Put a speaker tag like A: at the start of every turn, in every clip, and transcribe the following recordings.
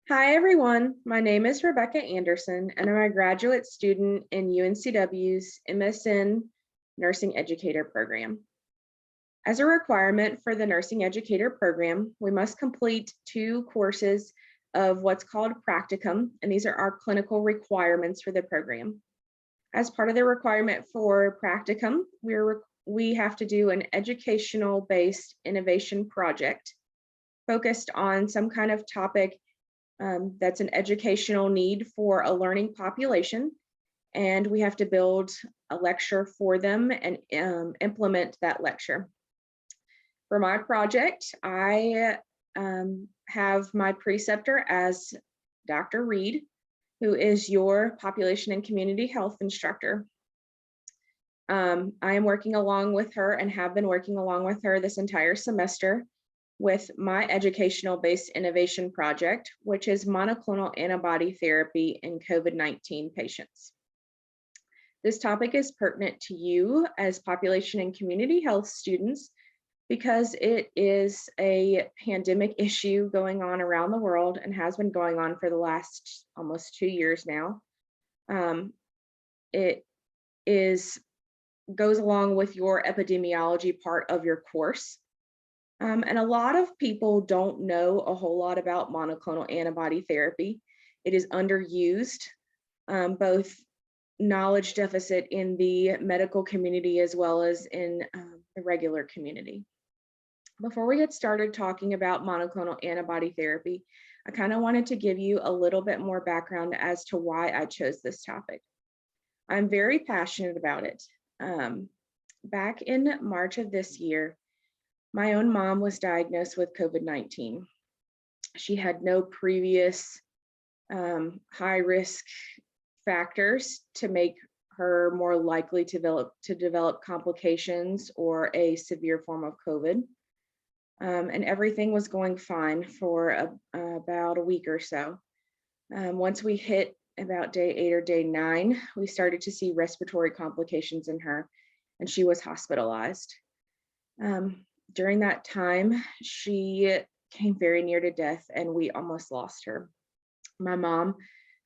A: Hi, everyone. My name is Rebecca Anderson, and I'm a graduate student in UNCW's MSN Nursing Educator program. As a requirement for the Nursing Educator program, we must complete 2 courses of what's called practicum, and these are our clinical requirements for the program. As part of the requirement for practicum, we have to do an educational-based innovation project focused on some kind of topic that's an educational need for a learning population, and we have to build a lecture for them and implement that lecture. For my project, I have my preceptor as Dr. Reed, who is your population and community health instructor. I am working along with her and have been working along with her this entire semester with my educational-based innovation project, which is monoclonal antibody therapy in COVID-19 patients. This topic is pertinent to you as population and community health students because it is a pandemic issue going on around the world and has been going on for the last almost 2 years now. It goes along with your epidemiology part of your course. And a lot of people don't know a whole lot about monoclonal antibody therapy. It is underused, both knowledge deficit in the medical community as well as in the regular community. Before we get started talking about monoclonal antibody therapy, I kind of wanted to give you a little bit more background as to why I chose this topic. I'm very passionate about it. Back in March of this year, my own mom was diagnosed with COVID-19. She had no previous high-risk factors to make her more likely to develop complications or a severe form of COVID. And everything was going fine for about a week or so. Once we hit about day 8 or day 9, we started to see respiratory complications in her, and she was hospitalized. During that time, she came very near to death and we almost lost her. My mom,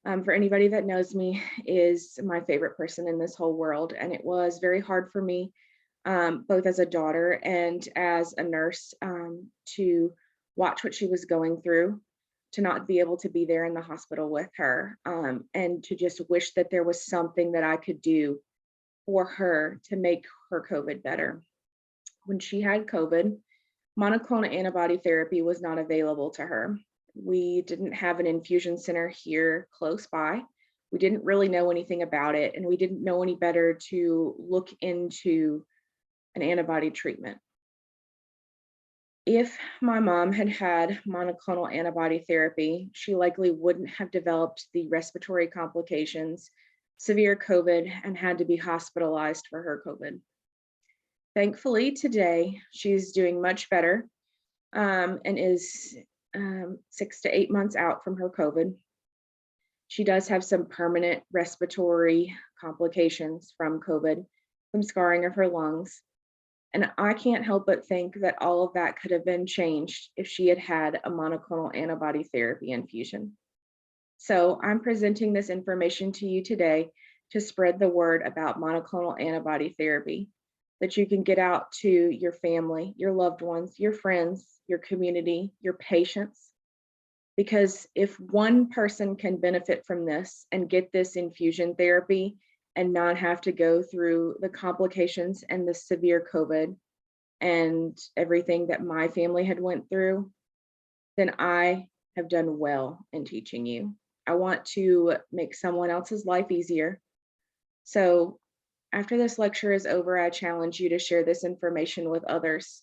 A: for anybody that knows me, is my favorite person in this whole world. And it was very hard for me, both as a daughter and as a nurse, to watch what she was going through, to not be able to be there in the hospital with her, and to just wish that there was something that I could do for her to make her COVID better. When she had COVID, monoclonal antibody therapy was not available to her. We didn't have an infusion center here close by. We didn't really know anything about it, and we didn't know any better to look into an antibody treatment. If my mom had had monoclonal antibody therapy, she likely wouldn't have developed the respiratory complications, severe COVID, and had to be hospitalized for her COVID. Thankfully, today, she's doing much better and is 6 to 8 months out from her COVID. She does have some permanent respiratory complications from COVID, some scarring of her lungs. And I can't help but think that all of that could have been changed if she had had a monoclonal antibody therapy infusion. So I'm presenting this information to you today to spread the word about monoclonal antibody therapy, that you can get out to your family, your loved ones, your friends, your community, your patients. Because if one person can benefit from this and get this infusion therapy and not have to go through the complications and the severe COVID and everything that my family had went through, then I have done well in teaching you. I want to make someone else's life easier. So after this lecture is over, I challenge you to share this information with others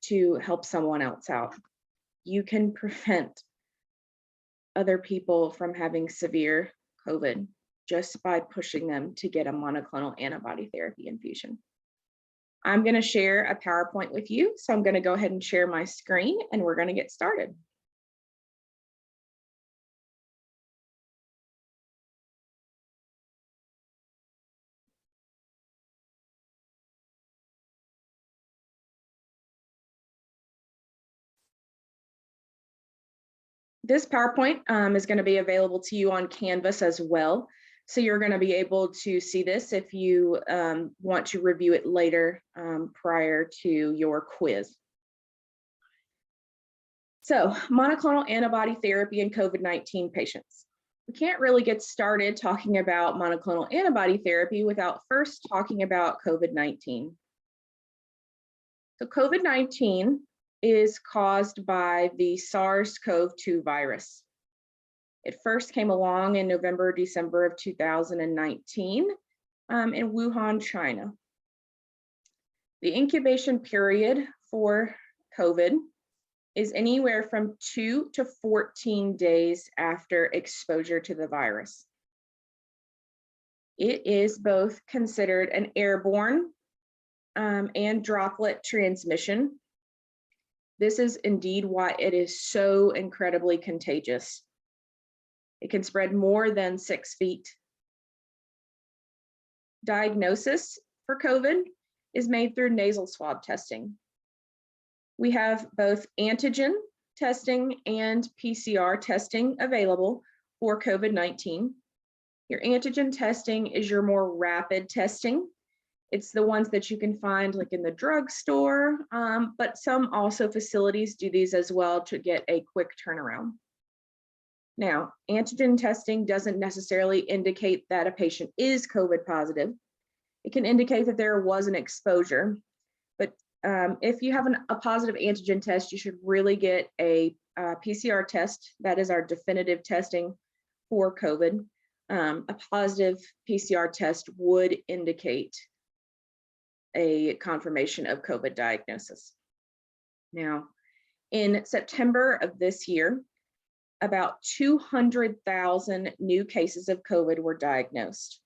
A: to help someone else out. You can prevent other people from having severe COVID just by pushing them to get a monoclonal antibody therapy infusion. I'm going to share a PowerPoint with you, so I'm going to go ahead and share my screen and we're going to get started. This PowerPoint is going to be available to you on Canvas as well. So you're going to be able to see this if you want to review it later prior to your quiz. So monoclonal antibody therapy in COVID-19 patients. We can't really get started talking about monoclonal antibody therapy without first talking about COVID-19. So COVID-19 is caused by the SARS-CoV-2 virus. It first came along in November, December of 2019 in Wuhan, China. The incubation period for COVID is anywhere from 2 to 14 days after exposure to the virus. It is both considered an airborne and droplet transmission. This is indeed why it is so incredibly contagious. It can spread more than 6 feet. Diagnosis for COVID is made through nasal swab testing. We have both antigen testing and PCR testing available for COVID-19. Your antigen testing is your more rapid testing. It's the ones that you can find like in the drugstore, but some also facilities do these as well to get a quick turnaround. Now, antigen testing doesn't necessarily indicate that a patient is COVID positive. It can indicate that there was an exposure, but if you have a positive antigen test, you should really get a PCR test. That is our definitive testing for COVID. A positive PCR test would indicate a confirmation of COVID diagnosis. Now, in September of this year, about 200,000 new cases of COVID were diagnosed.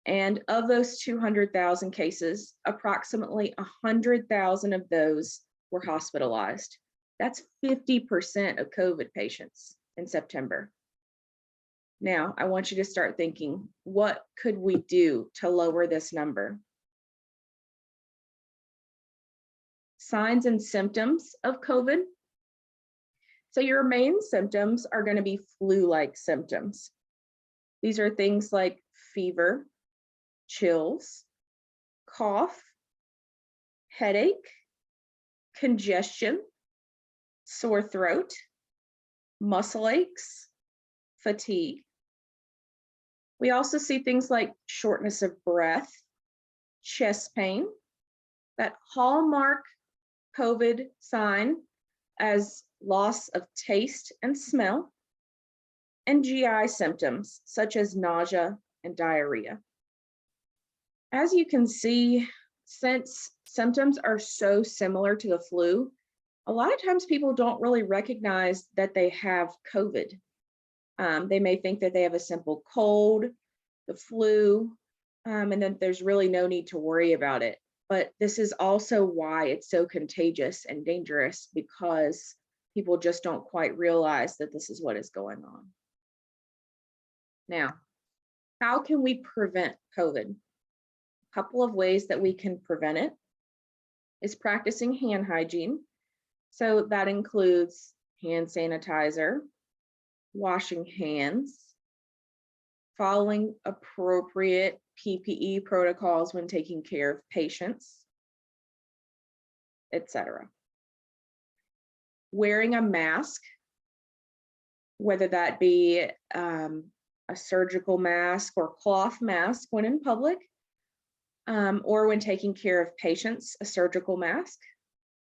A: And of those 200,000 cases, approximately 100,000 of those were hospitalized. That's 50% of COVID patients in September. Now, I want you to start thinking, what could we do to lower this number? Signs and symptoms of COVID. So your main symptoms are going to be flu-like symptoms. These are things like fever, chills, cough, headache, congestion, sore throat, muscle aches, fatigue. We also see things like shortness of breath, chest pain, that hallmark COVID sign as loss of taste and smell, and GI symptoms such as nausea and diarrhea. As you can see, since symptoms are so similar to the flu, a lot of times people don't really recognize that they have COVID. They may think that they have a simple cold, the flu, and then there's really no need to worry about it. But this is also why it's so contagious and dangerous, because people just don't quite realize that this is what is going on. Now, how can we prevent COVID? A couple of ways that we can prevent it is practicing hand hygiene. So that includes hand sanitizer, washing hands, following appropriate PPE protocols when taking care of patients, etc. Wearing a mask, whether that be a surgical mask or cloth mask when in public, or when taking care of patients, a surgical mask.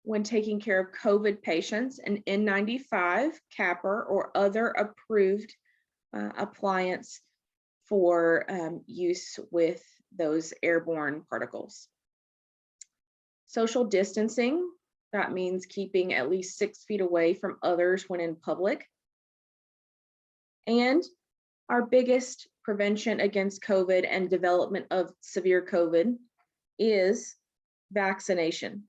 A: When taking care of COVID patients, an N95 capper or other approved appliance for use with those airborne particles. Social distancing, that means keeping at least 6 feet away from others when in public. And our biggest prevention against COVID and development of severe COVID is vaccination.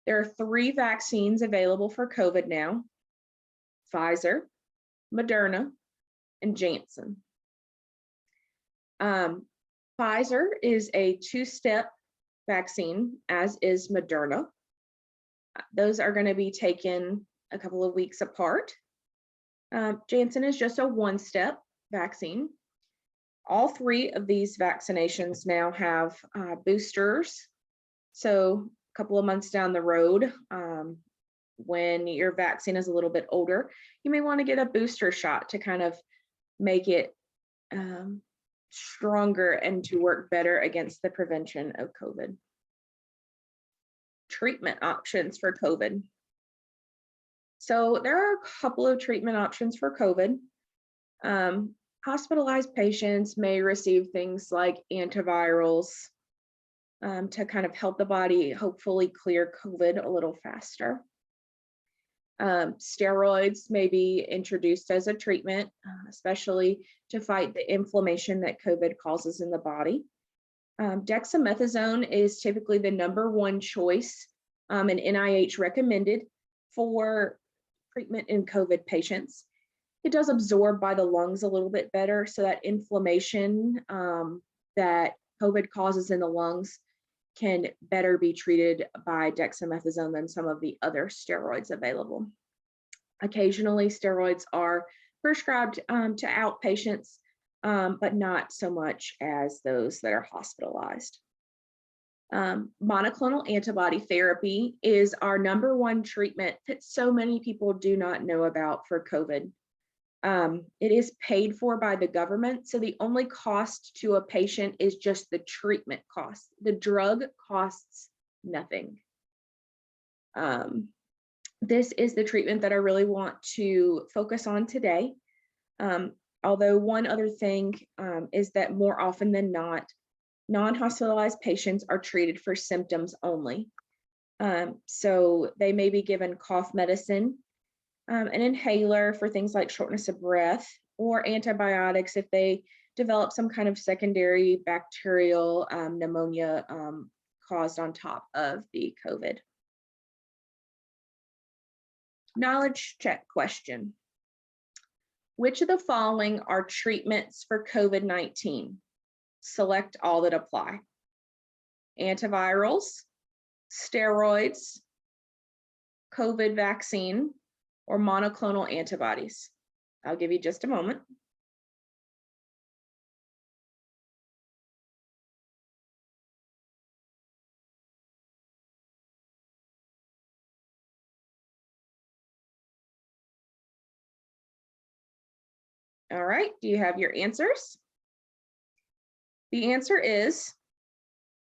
A: There are 3 vaccines available for COVID now: Pfizer, Moderna, and Janssen. Pfizer is a 2-step vaccine, as is Moderna. Those are going to be taken a couple of weeks apart. Janssen is just a one-step vaccine. All three of these vaccinations now have boosters. So a couple of months down the road, when your vaccine is a little bit older, you may want to get a booster shot to kind of make it stronger and to work better against the prevention of COVID. Treatment options for COVID. So there are a couple of treatment options for COVID. Hospitalized patients may receive things like antivirals to kind of help the body hopefully clear COVID a little faster. Steroids may be introduced as a treatment, especially to fight the inflammation that COVID causes in the body. Dexamethasone is typically the #1 choice and NIH recommended for treatment in COVID patients. It does absorb by the lungs a little bit better, so that inflammation that COVID causes in the lungs can better be treated by dexamethasone than some of the other steroids available. Occasionally, steroids are prescribed to outpatients, but not so much as those that are hospitalized. Monoclonal antibody therapy is our #1 treatment that so many people do not know about for COVID. It is paid for by the government, so the only cost to a patient is just the treatment cost. The drug costs nothing. This is the treatment that I really want to focus on today. Although one other thing is that more often than not, non-hospitalized patients are treated for symptoms only. So they may be given cough medicine, an inhaler for things like shortness of breath, or antibiotics if they develop some kind of secondary bacterial pneumonia caused on top of the COVID. Knowledge check question. Which of the following are treatments for COVID-19? Select all that apply. Antivirals, steroids, COVID vaccine, or monoclonal antibodies. I'll give you just a moment. All right, do you have your answers? The answer is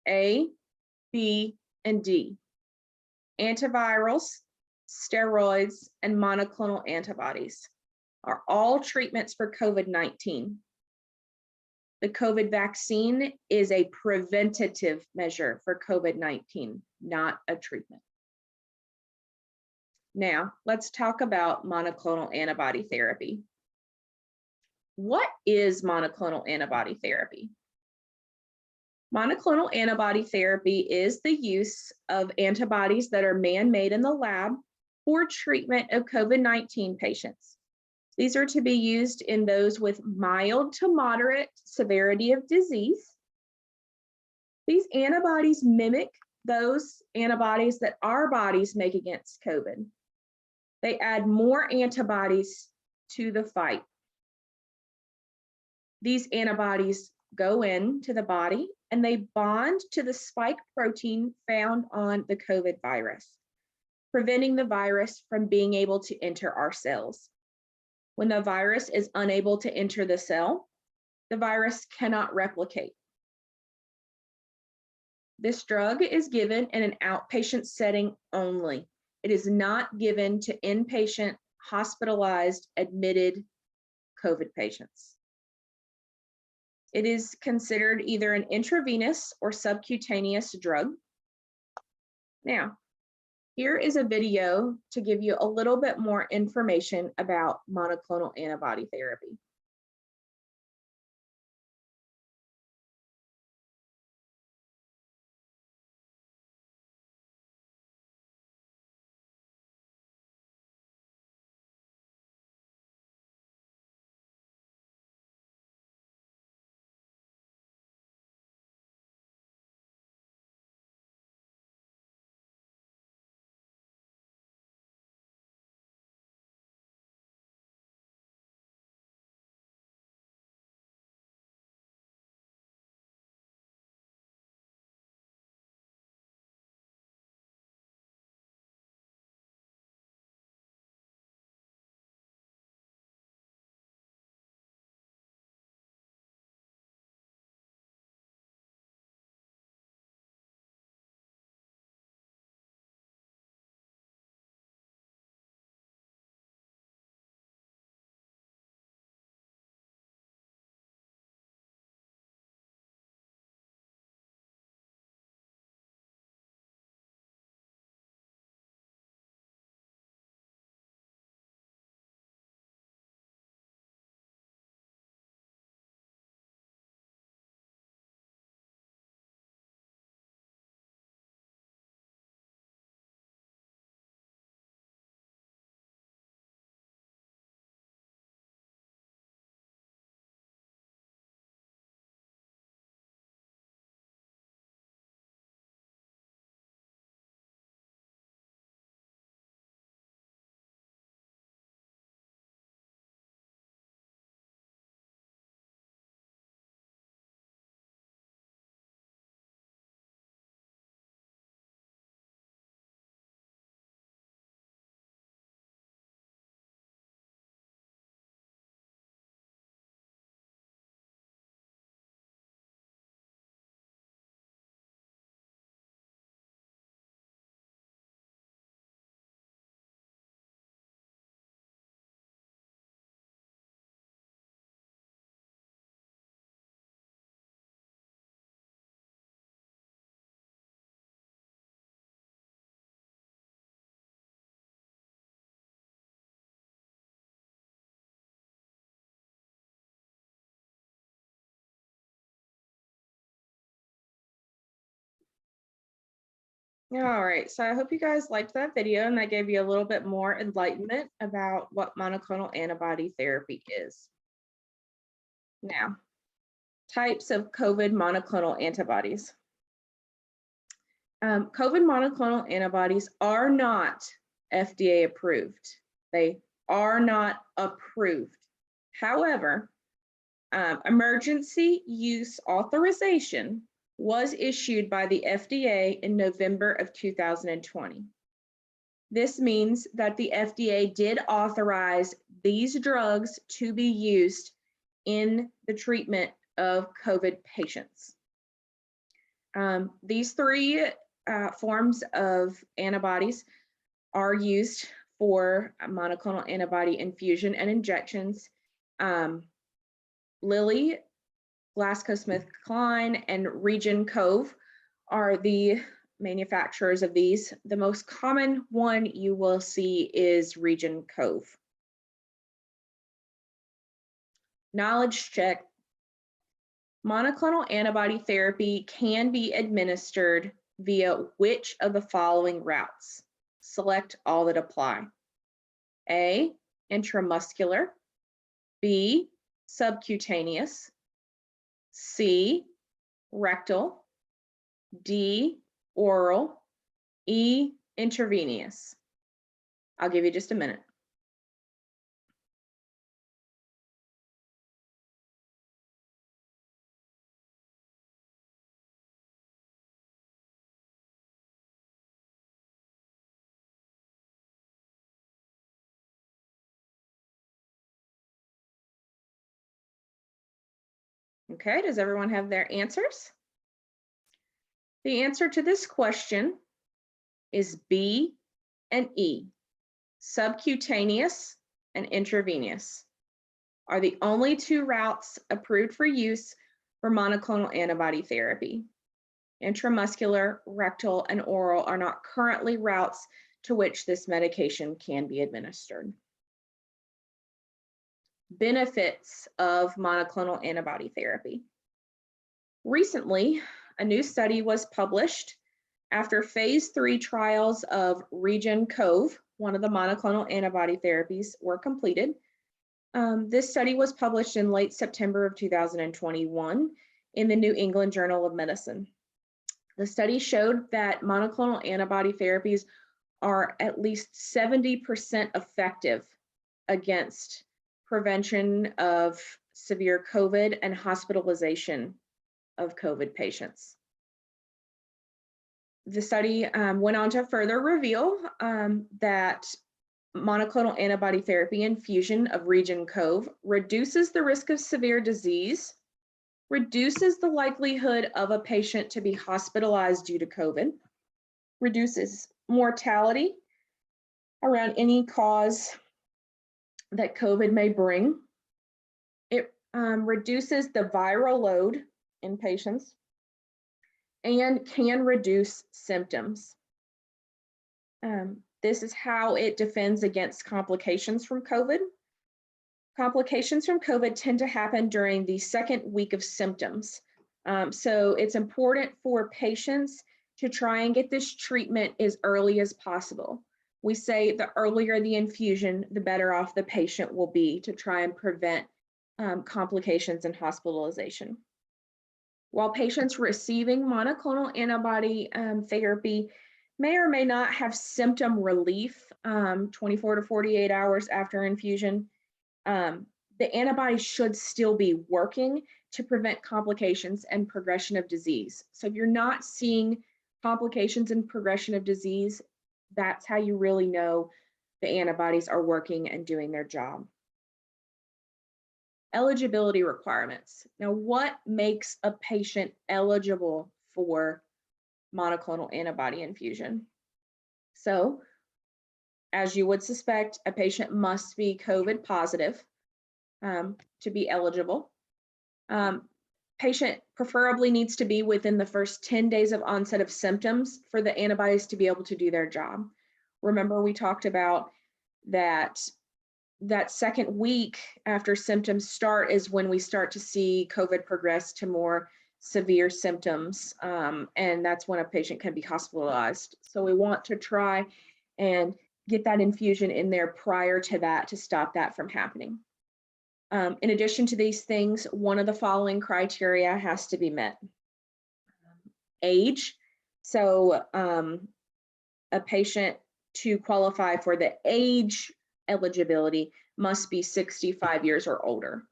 A: A, B, and D. Antivirals, steroids, and monoclonal antibodies are all treatments for COVID-19. The COVID vaccine is a preventative measure for COVID-19, not a treatment. Now, let's talk about monoclonal antibody therapy. What is monoclonal antibody therapy? Monoclonal antibody therapy is the use of antibodies that are man-made in the lab for treatment of COVID-19 patients. These are to be used in those with mild to moderate severity of disease. These antibodies mimic those antibodies that our bodies make against COVID. They add more antibodies to the fight. These antibodies go into the body and they bond to the spike protein found on the COVID virus, preventing the virus from being able to enter our cells. When the virus is unable to enter the cell, the virus cannot replicate. This drug is given in an outpatient setting only. It is not given to inpatient, hospitalized, admitted COVID patients. It is considered either an intravenous or subcutaneous drug. Now, here is a video to give you a little bit more information about monoclonal antibody therapy. All right, so I hope you guys liked that video and that gave you a little bit more enlightenment about what monoclonal antibody therapy is. Now, types of COVID monoclonal antibodies. COVID monoclonal antibodies are not FDA approved. They are not approved. However, emergency use authorization was issued by the FDA in November of 2020. This means that the FDA did authorize these drugs to be used in the treatment of COVID patients. These three forms of antibodies are used for monoclonal antibody infusion and injections. Lilly, GlaxoSmithKline, and RegionCove are the manufacturers of these. The most common one you will see is RegionCove. Knowledge check. Monoclonal antibody therapy can be administered via which of the following routes? Select all that apply. A, intramuscular. B, subcutaneous. C, rectal. D, oral. E, intravenous. I'll give you just a minute. Okay, does everyone have their answers? The answer to this question is B and E. Subcutaneous and intravenous are the only two routes approved for use for monoclonal antibody therapy. Intramuscular, rectal, and oral are not currently routes to which this medication can be administered. Benefits of monoclonal antibody therapy. Recently, a new study was published after phase 3 trials of RegionCove, one of the monoclonal antibody therapies, were completed. This study was published in late September of 2021 in the New England Journal of Medicine. The study showed that monoclonal antibody therapies are at least 70% effective against prevention of severe COVID and hospitalization of COVID patients. The study went on to further reveal that monoclonal antibody therapy infusion of RegionCove reduces the risk of severe disease, reduces the likelihood of a patient to be hospitalized due to COVID, reduces mortality around any cause that COVID may bring. It reduces the viral load in patients and can reduce symptoms. This is how it defends against complications from COVID. Complications from COVID tend to happen during the second week of symptoms. So it's important for patients to try and get this treatment as early as possible. We say the earlier the infusion, the better off the patient will be to try and prevent complications and hospitalization. While patients receiving monoclonal antibody therapy may or may not have symptom relief 24 to 48 hours after infusion, the antibody should still be working to prevent complications and progression of disease. So if you're not seeing complications and progression of disease, that's how you really know the antibodies are working and doing their job. Eligibility requirements. Now, what makes a patient eligible for monoclonal antibody infusion? So, as you would suspect, a patient must be COVID positive to be eligible. Patient preferably needs to be within the first 10 days of onset of symptoms for the antibodies to be able to do their job. Remember, we talked about that second week after symptoms start is when we start to see COVID progress to more severe symptoms, and that's when a patient can be hospitalized. So we want to try and get that infusion in there prior to that to stop that from happening. In addition to these things, one of the following criteria has to be met. Age. So a patient to qualify for the age eligibility must be 65 years or older.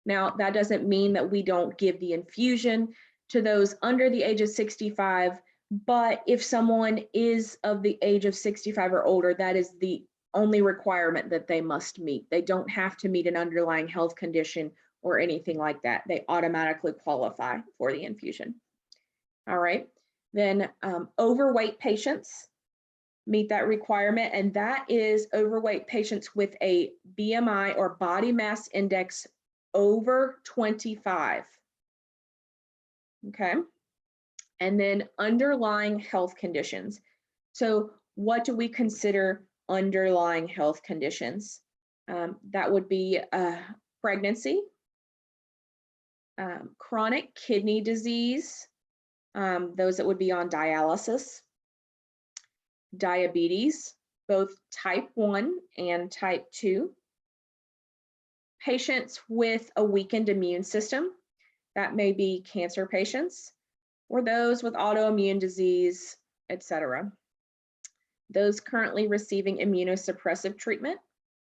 A: Now, that doesn't mean that we don't give the infusion to those under the age of 65, but if someone is of the age of 65 or older, that is the only requirement that they must meet. They don't have to meet an underlying health condition or anything like that. They automatically qualify for the infusion. All right, then overweight patients meet that requirement, and that is overweight patients with a BMI or body mass index over 25. Okay, and then underlying health conditions. So what do we consider underlying health conditions? That would be pregnancy, chronic kidney disease, those that would be on dialysis, diabetes, both type 1 and type 2, patients with a weakened immune system, that may be cancer patients, or those with autoimmune disease, etc. Those currently receiving immunosuppressive treatment,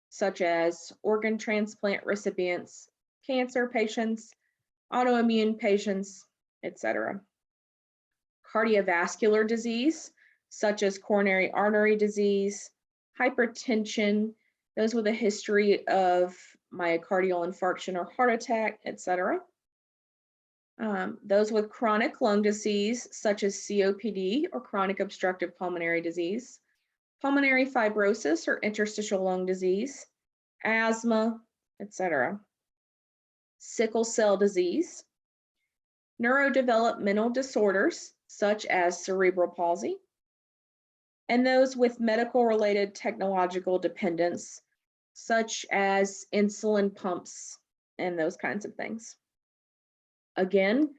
A: such as organ transplant recipients, cancer patients, autoimmune patients, etc. Cardiovascular disease, such as coronary artery disease, hypertension, those with a history of myocardial infarction or heart attack, etc. Those with chronic lung disease, such as COPD or chronic obstructive pulmonary disease, pulmonary fibrosis or interstitial lung disease, asthma, etc. Sickle cell disease, neurodevelopmental disorders, such as cerebral palsy, and those with medical-related technological dependence, such as insulin pumps and those kinds of things. Again,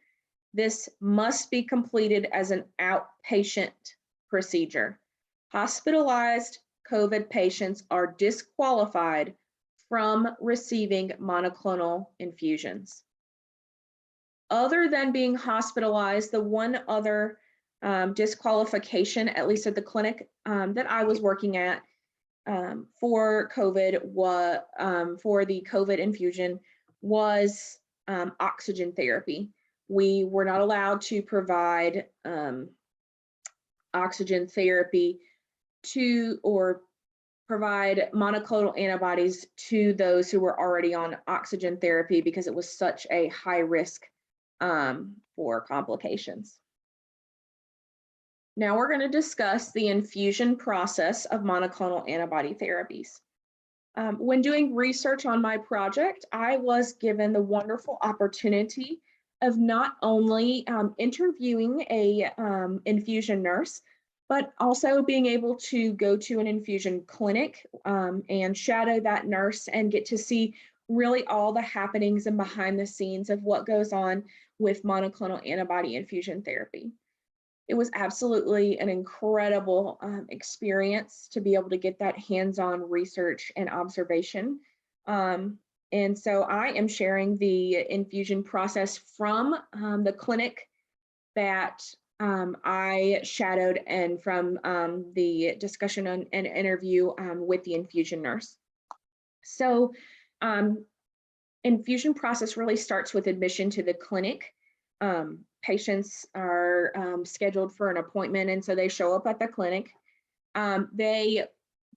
A: this must be completed as an outpatient procedure. Hospitalized COVID patients are disqualified from receiving monoclonal infusions. Other than being hospitalized, the one other disqualification, at least at the clinic that I was working at for COVID, for the COVID infusion, was oxygen therapy. We were not allowed to provide oxygen therapy to or provide monoclonal antibodies to those who were already on oxygen therapy because it was such a high risk for complications. Now we're going to discuss the infusion process of monoclonal antibody therapies. When doing research on my project, I was given the wonderful opportunity of not only interviewing a infusion nurse, but also being able to go to an infusion clinic and shadow that nurse and get to see really all the happenings and behind the scenes of what goes on with monoclonal antibody infusion therapy. It was absolutely an incredible experience to be able to get that hands-on research and observation. And so I am sharing the infusion process from the clinic that I shadowed and from the discussion and interview with the infusion nurse. So infusion process really starts with admission to the clinic. Patients are scheduled for an appointment, and so they show up at the clinic. They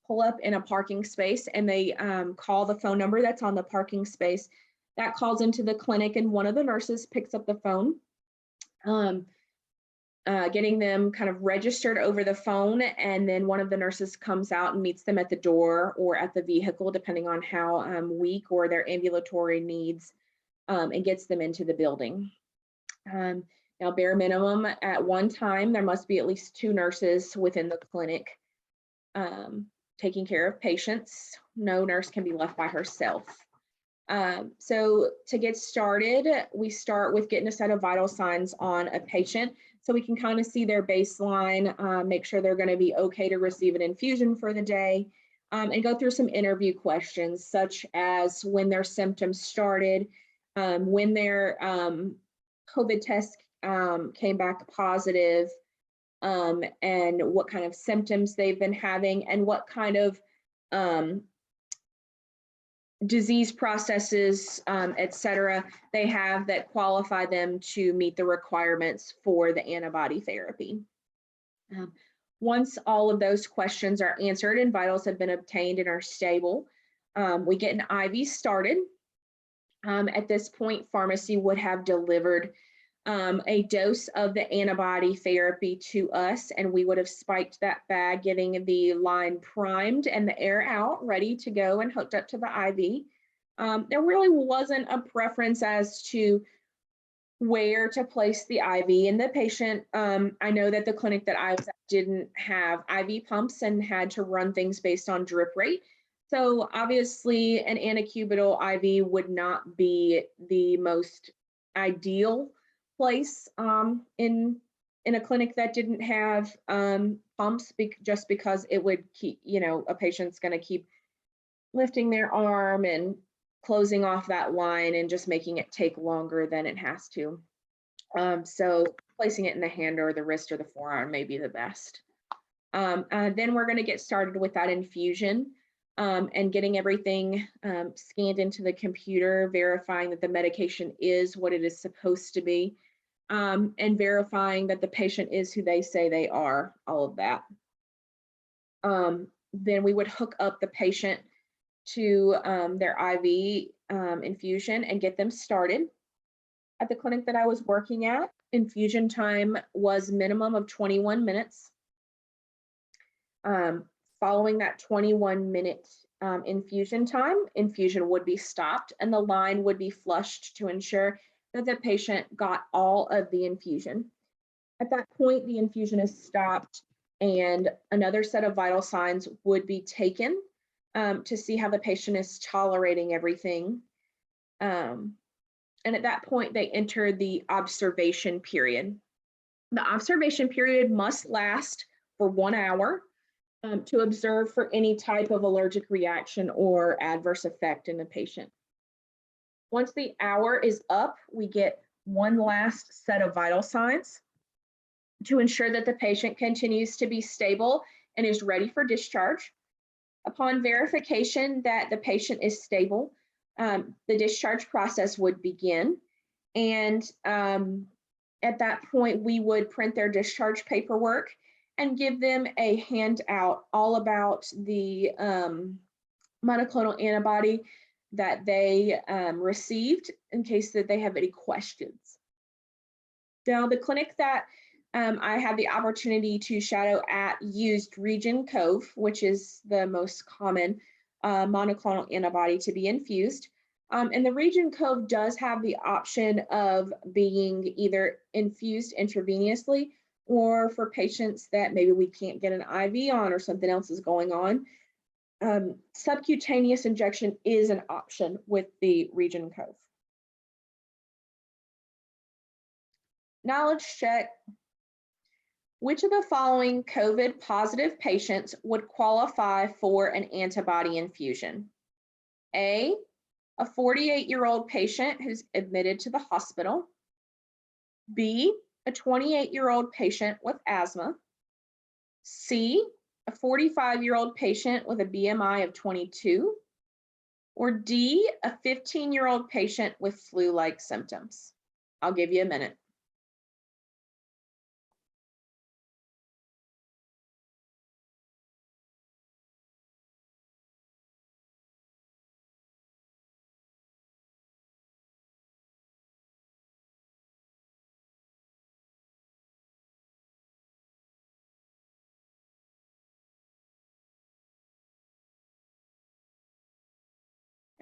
A: pull up in a parking space and they call the phone number that's on the parking space. That calls into the clinic, and one of the nurses picks up the phone, getting them kind of registered over the phone, and then one of the nurses comes out and meets them at the door or at the vehicle, depending on how weak or their ambulatory needs, and gets them into the building. Now, bare minimum, at one time, there must be at least 2 nurses within the clinic taking care of patients. No nurse can be left by herself. So to get started, we start with getting a set of vital signs on a patient so we can kind of see their baseline, make sure they're going to be okay to receive an infusion for the day, and go through some interview questions such as when their symptoms started, when their COVID test came back positive, and what kind of symptoms they've been having and what kind of disease processes, et cetera, they have that qualify them to meet the requirements for the antibody therapy. Once all of those questions are answered and vitals have been obtained and are stable, we get an IV started. At this point, pharmacy would have delivered a dose of the antibody therapy to us, and we would have spiked that bag, getting the line primed and the air out, ready to go and hooked up to the IV. There really wasn't a preference as to where to place the IV in the patient. I know that the clinic that I was at didn't have IV pumps and had to run things based on drip rate. So obviously an anticubital IV would not be the most ideal place in a clinic that didn't have pumps, just because it would keep, a patient's going to keep lifting their arm and closing off that line and just making it take longer than it has to. So placing it in the hand or the wrist or the forearm may be the best. Then we're going to get started with that infusion and getting everything scanned into the computer, verifying that the medication is what it is supposed to be, and verifying that the patient is who they say they are, all of that. Then we would hook up the patient to their IV infusion and get them started. At the clinic that I was working at, infusion time was minimum of 21 minutes. Following that 21-minute infusion time, infusion would be stopped and the line would be flushed to ensure that the patient got all of the infusion. At that point, the infusion is stopped and another set of vital signs would be taken to see how the patient is tolerating everything. And at that point, they enter the observation period. The observation period must last for 1 hour to observe for any type of allergic reaction or adverse effect in the patient. Once the hour is up, we get one last set of vital signs to ensure that the patient continues to be stable and is ready for discharge. Upon verification that the patient is stable, the discharge process would begin. And at that point, we would print their discharge paperwork and give them a handout all about the monoclonal antibody that they received in case that they have any questions. Now, the clinic that I had the opportunity to shadow at used Region Cove, which is the most common monoclonal antibody to be infused. And the Region Cove does have the option of being either infused intravenously or for patients that maybe we can't get an IV on or something else is going on. Subcutaneous injection is an option with the Region Cove. Knowledge check. Which of the following COVID positive patients would qualify for an antibody infusion? A 48-year-old patient who's admitted to the hospital. B, a 28-year-old patient with asthma. C, a 45-year-old patient with a BMI of 22. Or D, a 15-year-old patient with flu-like symptoms. I'll give you a minute.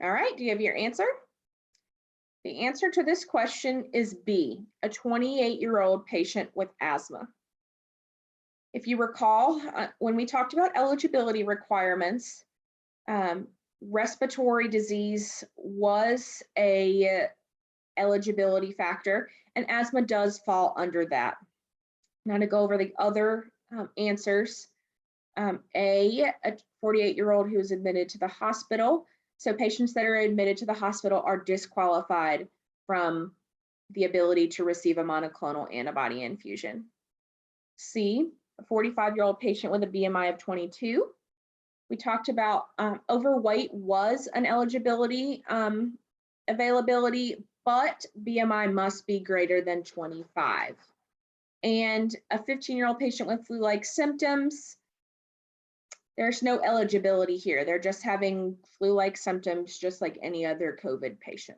A: All right, do you have your answer? The answer to this question is B, a 28-year-old patient with asthma. If you recall, when we talked about eligibility requirements, Respiratory disease was a eligibility factor, and asthma does fall under that. Now to go over the other answers. A 48-year-old who is admitted to the hospital. So patients that are admitted to the hospital are disqualified from the ability to receive a monoclonal antibody infusion. C, a 45-year-old patient with a BMI of 22. We talked about overweight was an eligibility availability, but BMI must be greater than 25. And a 15-year-old patient with flu-like symptoms, there's no eligibility here. They're just having flu-like symptoms just like any other COVID patient.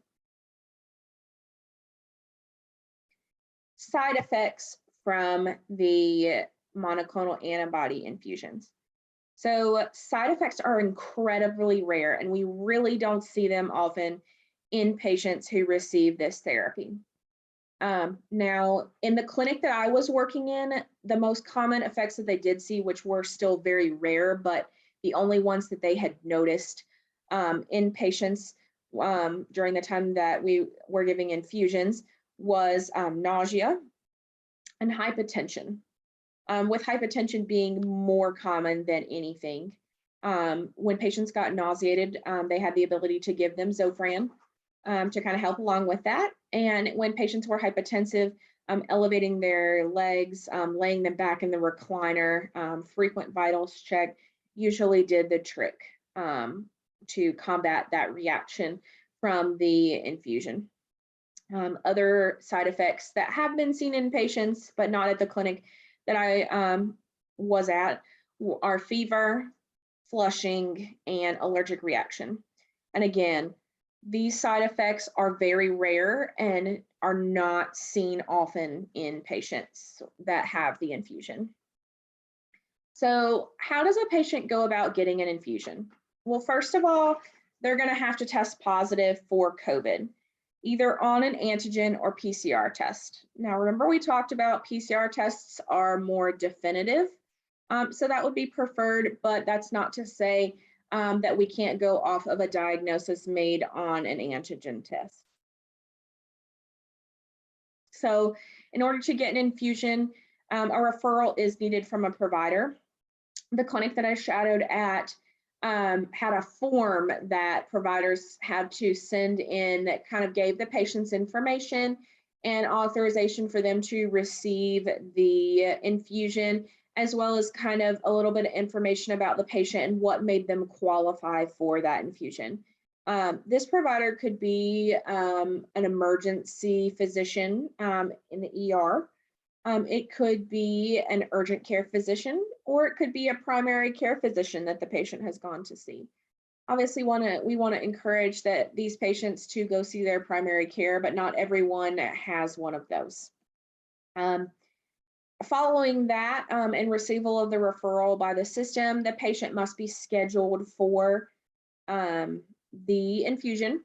A: Side effects from the monoclonal antibody infusions. So side effects are incredibly rare, and we really don't see them often in patients who receive this therapy. Now, in the clinic that I was working in, the most common effects that they did see, which were still very rare, but the only ones that they had noticed in patients during the time that we were giving infusions was nausea and hypotension, with hypotension being more common than anything. When patients got nauseated, they had the ability to give them Zofran to kind of help along with that. And when patients were hypotensive, elevating their legs, laying them back in the recliner, frequent vitals check usually did the trick to combat that reaction from the infusion. Other side effects that have been seen in patients, but not at the clinic that I was at, are fever, flushing, and allergic reaction. And again, these side effects are very rare and are not seen often in patients that have the infusion. So how does a patient go about getting an infusion? Well, first of all, they're going to have to test positive for COVID, either on an antigen or PCR test. Now, remember we talked about PCR tests are more definitive, so that would be preferred, but that's not to say that we can't go off of a diagnosis made on an antigen test. So in order to get an infusion, a referral is needed from a provider. The clinic that I shadowed at had a form that providers had to send in that kind of gave the patient's information and authorization for them to receive the infusion, as well as kind of a little bit of information about the patient and what made them qualify for that infusion. This provider could be an emergency physician in the ER. It could be an urgent care physician, or it could be a primary care physician that the patient has gone to see. Obviously, we want to encourage that these patients to go see their primary care, but not everyone has one of those. Following that and receival of the referral by the system, the patient must be scheduled for the infusion.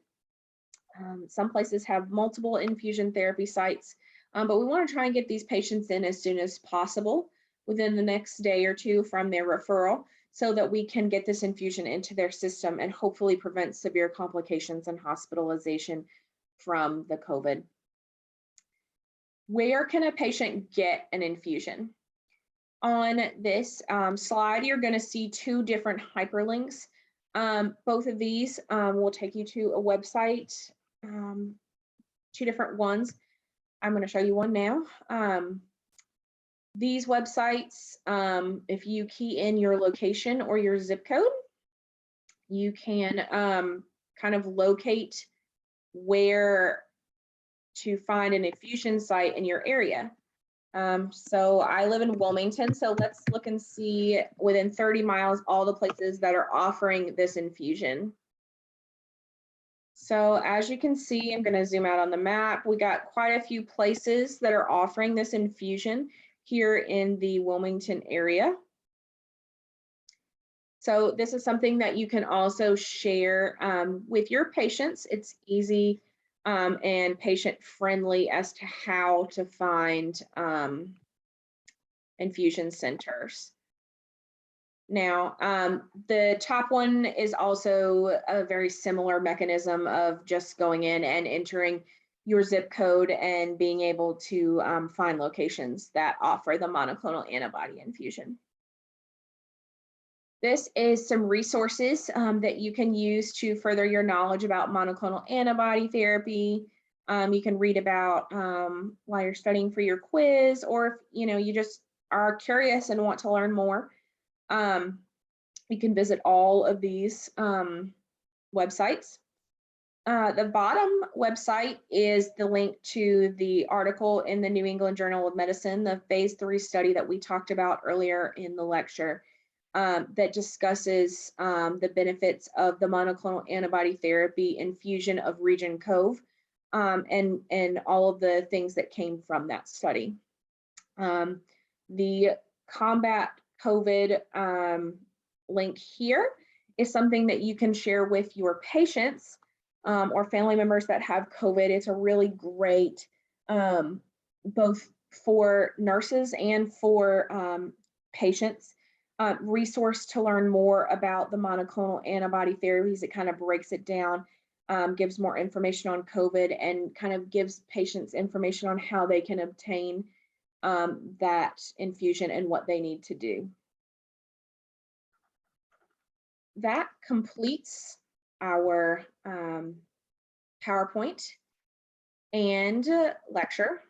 A: Some places have multiple infusion therapy sites, but we want to try and get these patients in as soon as possible within the next day or two from their referral, so that we can get this infusion into their system and hopefully prevent severe complications and hospitalization from the COVID. Where can a patient get an infusion? On this slide, you're going to see two different hyperlinks. Both of these will take you to a website, two different ones. I'm going to show you one now. These websites, if you key in your location or your zip code, you can kind of locate where to find an infusion site in your area. So I live in Wilmington, so let's look and see within 30 miles all the places that are offering this infusion. So as you can see, I'm going to zoom out on the map. We got quite a few places that are offering this infusion here in the Wilmington area. So this is something that you can also share with your patients. It's easy and patient friendly as to how to find infusion centers. now. The top one is also a very similar mechanism of just going in and entering your zip code and being able to find locations that offer the monoclonal antibody infusion. This is some resources that you can use to further your knowledge about monoclonal antibody therapy. You can read about while you're studying for your quiz, or if you just are curious and want to learn more. You can visit all of these websites. The bottom website is the link to the article in the New England Journal of Medicine, the phase 3 study that we talked about earlier in the lecture, that discusses the benefits of the monoclonal antibody therapy infusion of Region Cove, and all of the things that came from that study. The Combat COVID link here is something that you can share with your patients or family members that have COVID. It's a really great, both for nurses and for patients, resource to learn more about the monoclonal antibody therapies. It kind of breaks it down, gives more information on COVID, and kind of gives patients information on how they can obtain that infusion and what they need to do. That completes our PowerPoint and lecture.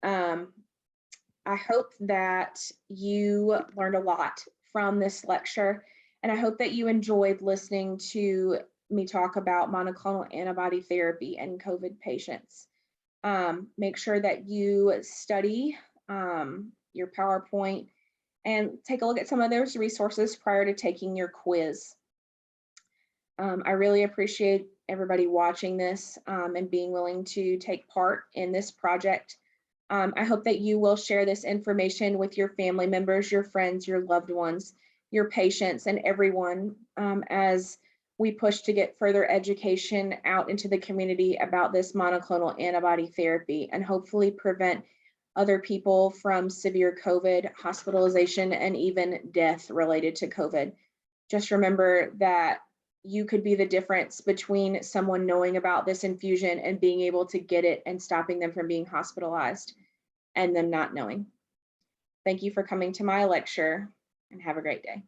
A: I hope that you learned a lot from this lecture, and I hope that you enjoyed listening to me talk about monoclonal antibody therapy in COVID patients. Make sure that you study your PowerPoint and take a look at some of those resources prior to taking your quiz. I really appreciate everybody watching this and being willing to take part in this project. I hope that you will share this information with your family members, your friends, your loved ones, your patients, and everyone as we push to get further education out into the community about this monoclonal antibody therapy, and hopefully prevent other people from severe COVID, hospitalization, and even death related to COVID. Just remember that you could be the difference between someone knowing about this infusion and being able to get it and stopping them from being hospitalized and them not knowing. Thank you for coming to my lecture, and have a great day.